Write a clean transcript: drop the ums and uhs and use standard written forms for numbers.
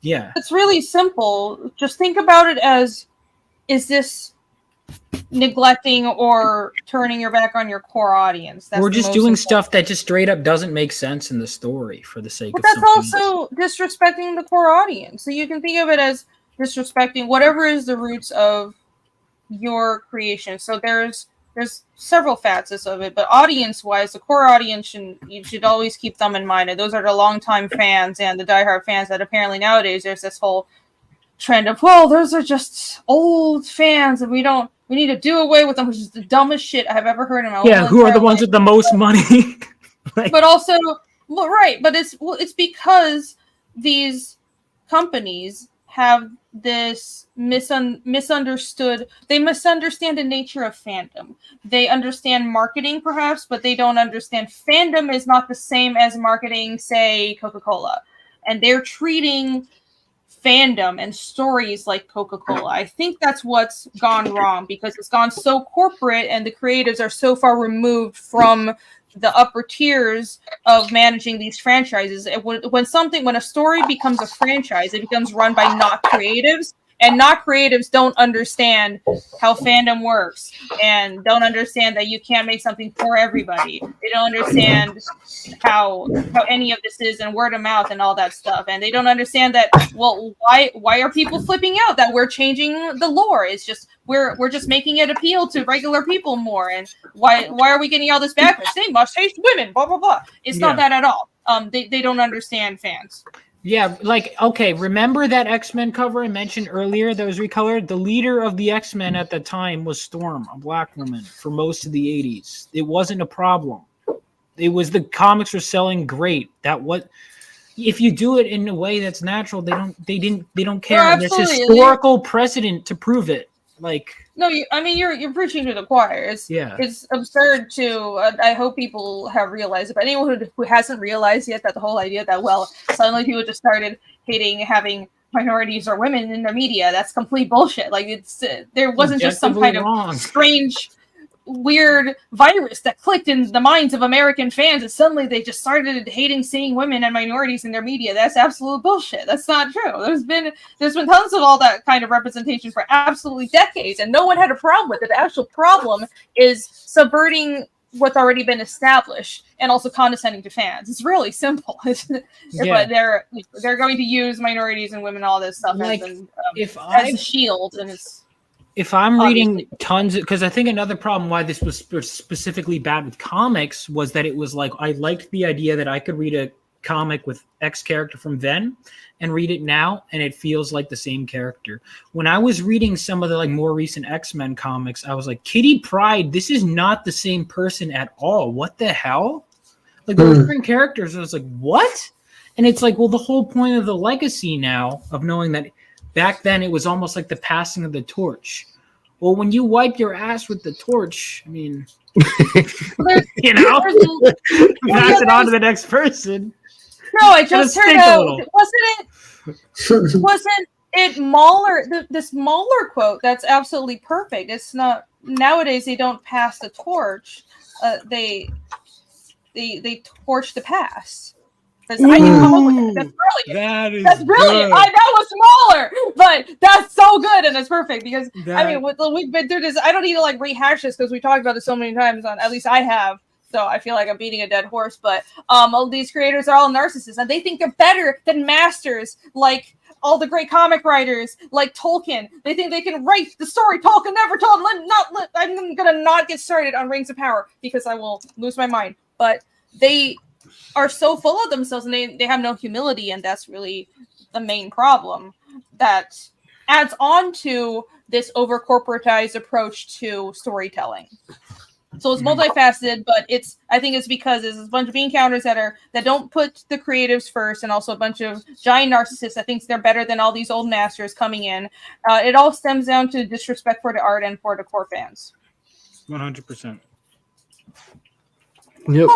Yeah. It's really simple. Just think about it as, is this neglecting or turning your back on your core audience? We're just doing stuff that just straight up doesn't make sense in the story for the sake of something. But that's also disrespecting the core audience. So you can think of it as disrespecting whatever is the roots of your creation. So there's several facets of it, but audience-wise, the core audience, you should always keep them in mind. And those are the longtime fans and the diehard fans that apparently nowadays there's this whole trend of, well, those are just old fans and we need to do away with them, which is the dumbest shit I've ever heard in my life. Yeah, who are the ones with the most money? But also, well, right, but it's because these companies have this misunderstood. They misunderstand the nature of fandom. They understand marketing, perhaps, but they don't understand fandom is not the same as marketing, say, Coca-Cola. And they're treating fandom and stories like Coca-Cola. I think that's what's gone wrong, because it's gone so corporate and the creatives are so far removed from the upper tiers of managing these franchises. When a story becomes a franchise, it becomes run by not creatives, and not creatives don't understand how fandom works and don't understand that you can't make something for everybody. They don't understand how any of this is, and word of mouth and all that stuff. And they don't understand that, well, why are people flipping out that we're changing the lore? It's just we're just making it appeal to regular people more. And why are we getting all this backlash? They must hate women, blah blah blah. It's not that at all. They don't understand fans. Yeah, like, okay, remember that X-Men cover I mentioned earlier that was recolored? The leader of the X-Men at the time was Storm, a black woman, for most of the 80s. It wasn't a problem. It was the comics were selling great. If you do it in a way that's natural, they don't care. There's historical precedent to prove it. Like, no, you're preaching to the choir. It's absurd to. I hope people have realized it. But anyone who hasn't realized yet that the whole idea that, well, suddenly people just started hating having minorities or women in their media, that's complete bullshit. Like, there wasn't just some kind of strange, weird virus that clicked in the minds of American fans and suddenly they just started hating seeing women and minorities in their media. That's absolute bullshit. That's not true. There's been tons of all that kind of representation for absolutely decades, and no one had a problem with it. The actual problem is subverting what's already been established and also condescending to fans. It's really simple. But they're going to use minorities and women, all this stuff, like, as a shield, and it's. If I'm reading tons, because I think another problem why this was specifically bad with comics was that it was like, I liked the idea that I could read a comic with X character from then and read it now, and it feels like the same character. When I was reading some of the like more recent X-Men comics, I was like, Kitty Pryde, this is not the same person at all. What the hell? Like, those different characters. I was like, what? And it's like, well, the whole point of the legacy now of knowing that back then, it was almost like the passing of the torch. Well, when you wipe your ass with the torch, I mean, pass it on to the next person. No, it just turned out, wasn't it Mahler, this Mahler quote, that's absolutely perfect. It's not, nowadays they don't pass the torch. They torch the past. I can come up with that. That's brilliant. That was smaller, but that's so good and it's perfect because we've been through this. I don't need to like rehash this because we talked about it so many times. At least I have. So I feel like I'm beating a dead horse. But all these creators are all narcissists, and they think they're better than masters, like all the great comic writers, like Tolkien. They think they can write the story Tolkien never told. I'm gonna not get started on Rings of Power because I will lose my mind. But they are so full of themselves and they have no humility, and that's really the main problem that adds on to this over corporatized approach to storytelling. So it's multifaceted, but I think it's because there's a bunch of bean counters that don't put the creatives first, and also a bunch of giant narcissists that thinks they're better than all these old masters coming in. It all stems down to disrespect for the art and for the core fans. 100%. Yep.